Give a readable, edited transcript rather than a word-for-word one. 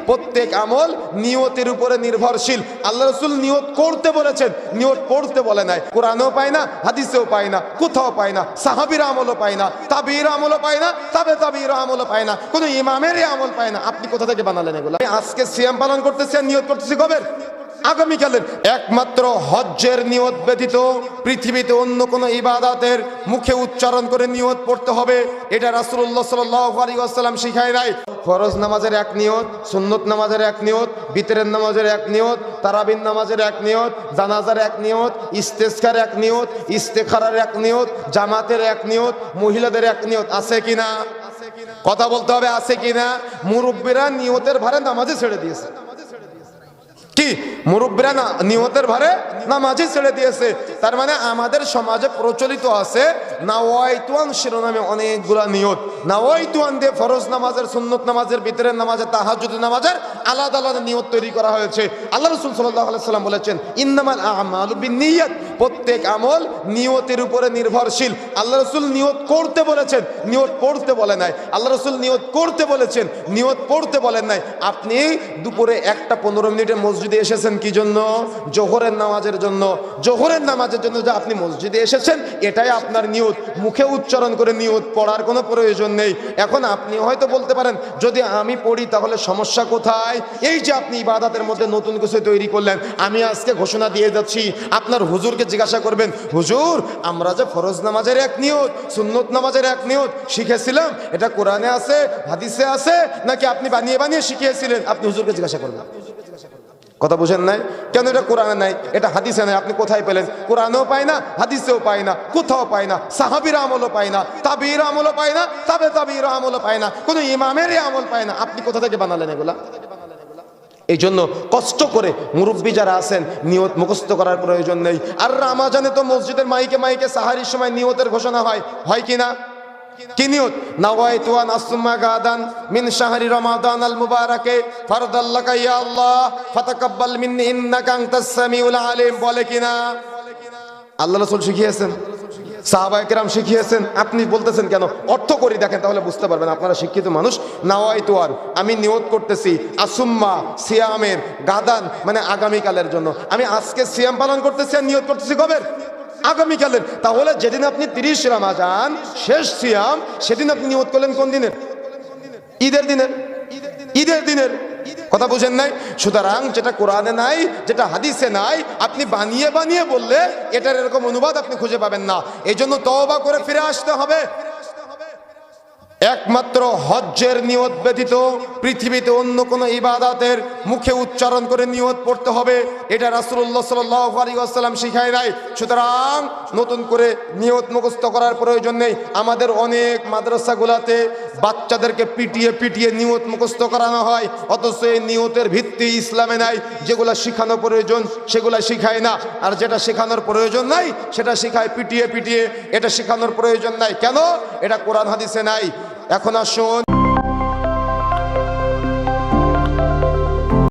প্রত্যেক আমল নিয়তের উপরে নির্ভরশীল। আল্লাহ রাসূল নিয়ত করতে বলেছেন, নিয়ত পড়তে বলে নাই। কোরআনেও পায় না, হাদিসেও পায় না, কোথাও পায় না। সাহাবীর আমলও পায় না, তাবিঈর আমলও পায় না, তাবিঈর আমলও পায় না, কোনো ইমামেরই আমল পায় না। আপনি কোথা থেকে বানালেন এগুলো? আজকে সিয়াম পালন করতেছি আর নিয়ত করতেছি কবে? আগামীকালের। একমাত্র হজ্জের নিয়ত ব্যতীত পৃথিবীতে অন্য কোনো ইবাদতের মুখে উচ্চারণ করে নিয়ত পড়তে হবে, এটা রাসূলুল্লাহ সাল্লাল্লাহু আলাইহি ওয়াসাল্লাম শিখায় নাই। ফরজ নামাজের এক নিয়ত, সুন্নত নামাজের এক নিয়ত, বিতরের নামাজের এক নিয়ত, তারাবির নামাজের এক নিয়ত, জানাজার এক নিয়ত, ইস্তেসকার এক নিয়ত, ইস্তেখারার এক নিয়ত, জামাতের এক নিয়ত, মহিলাদের এক নিয়ত। আছে কিনা? কথা বলতে হবে, আছে কিনা? মুরব্বিরা নিয়তের ভারে নামাজে ছেড়ে দিয়েছে। কি মুরব্বিরা নিয়তের ভারে নামাজই ছেড়ে দিয়েছে। তার মানে আমাদের সমাজে প্রচলিত আছে নাওয়াইতুয়ান শিরোনামে অনেকগুলা নিয়ত। নাওয়াইতুয়ান দিয়ে ফরজ নামাজের, সুন্নত নামাজের, বিতরের নামাজের, তাহাজ্জুদের নামাজের আলাদা আলাদা নিয়ত তৈরি করা হয়েছে। আল্লাহ রাসূল সাল্লাল্লাহু আলাইহি সাল্লাম বলেছেন ইন্নামাল আ'মালু বিন্নিয়াত, প্রত্যেক আমল নিয়তের উপরে নির্ভরশীল। আল্লাহ রাসূল নিয়ত করতে বলেছেন, নিয়ত পড়তে বলে নাই। আল্লাহ রাসূল নিয়ত করতে বলেছেন, নিয়ত পড়তে বলেন নাই। আপনি দুপুরে 1টা 15 মিনিটে মসজিদে এসেছেন কি জন্য? জোহরের নামাজের জন্য। জোহরের নামাজের জন্য যে আপনি মসজিদে এসেছেন এটাই আপনার নিয়ত। মুখে উচ্চারণ করে নিয়ত পড়ার কোনো প্রয়োজন নেই। এখন আপনি হয়তো বলতে পারেন যদি আমি পড়ি তাহলে সমস্যা কোথায়? এই যে আপনি ইবাদতের মধ্যে নতুন কিছু তৈরি করলেন। আমি আজকে ঘোষণা দিয়ে যাচ্ছি, আপনার হুজুরকে জিজ্ঞাসা করবেন, হুজুর আমরা যে ফরজ নামাজের এক নিয়ত, সুন্নত নামাজের এক নিয়ত শিখেছিলাম, এটা কোরআনে আছে, হাদিসে আছে, নাকি আপনি বানিয়ে বানিয়ে শিখিয়েছিলেন? আপনি হুজুরকে জিজ্ঞাসা করবেন। কথা বুঝেন নাই? কেন এটা কোরআনে নাই, এটা হাদিসে নাই? আপনি কোথায় পেলেন? কোরআনেও পায় না, হাদিসেও পায় না, কোথাও পায় না। সাহাবীর আমলও পায় না, তাবিঈর আমলও পায় না, তাবিঈর আমলও পায় না, কোনো ইমামেরই আমল পায় না। আপনি কোথা থেকে বানালেন এগুলা? এই জন্য কষ্ট করে মুরব্বী যারা আছেন নিয়ত মুখস্থ করার প্রয়োজন নেই। আর রমজানে তো মসজিদের মাইকে মাইকে সাহারির সময় নিয়তের ঘোষণা হয় কিনা? কি নিয়ত? নাওয়াইতু আন আসুম্মা গাদান মিন শাহরি রমাদান আল মুবারাকে ফারদাল্লাকা ইয়া আল্লাহ ফাতাকাব্বাল মিন্নি ইন্নাকা আনতাস সামিউল আলিম। বলে কিনা? আল্লাহ রাসূল শিখিয়েছেন, সাহাবায়ে কেরাম শিখিয়েছেন। আপনি বলতেছেন কেন? অর্থ করি দেখেন, তাহলে বুঝতে পারবেন। আপনারা শিক্ষিত মানুষ। নাওয়াইতু আর, আমি নিয়ত করতেছি, আসুম্মা সিয়ামের, গাদান মানে আগামীকালের জন্য। আমি আজকে সিয়াম পালন করতেছি আর নিয়ত করতেছি কবে? আগামীকালের। তাহলে যেদিন আপনি 30 রমজান শেষ সিয়াম, সেদিন আপনি নিয়ত করলেন কোন দিনের? ঈদের দিনের। ঈদের দিনের। কথা বুঝেন নাই? সুতরাং যেটা কোরআনে নাই, যেটা হাদিসে নাই, আপনি বানিয়ে বানিয়ে বললে এটার এরকম অনুবাদ আপনি খুঁজে পাবেন না। এই জন্য তওবা করে ফিরে আসতে হবে। একমাত্র হজ্জের নিয়ত ব্যতীত পৃথিবীতে অন্য কোনো ইবাদতের মুখে উচ্চারণ করে নিয়ত পড়তে হবে, এটা রাসূলুল্লাহ সাল্লাল্লাহু আলাইহি ওয়াসাল্লাম শিখায় নাই। সুতরাং নতুন করে নিয়ত মুখস্থ করার প্রয়োজন নেই। আমাদের অনেক মাদ্রাসাগুলোতে বাচ্চাদেরকে পিটিয়ে পিটিয়ে নিয়ত মুখস্থ করানো হয়, অথচ এই নিয়তের ভিত্তি ইসলামে নাই। যেগুলো শেখানো প্রয়োজন সেগুলো শিখায় না, আর যেটা শেখানোর প্রয়োজন নাই সেটা শিখায় পিটিয়ে পিটিয়ে। এটা শেখানোর প্রয়োজন নাই কেন? এটা কোরআন হাদিসে নাই। এখন আসুন।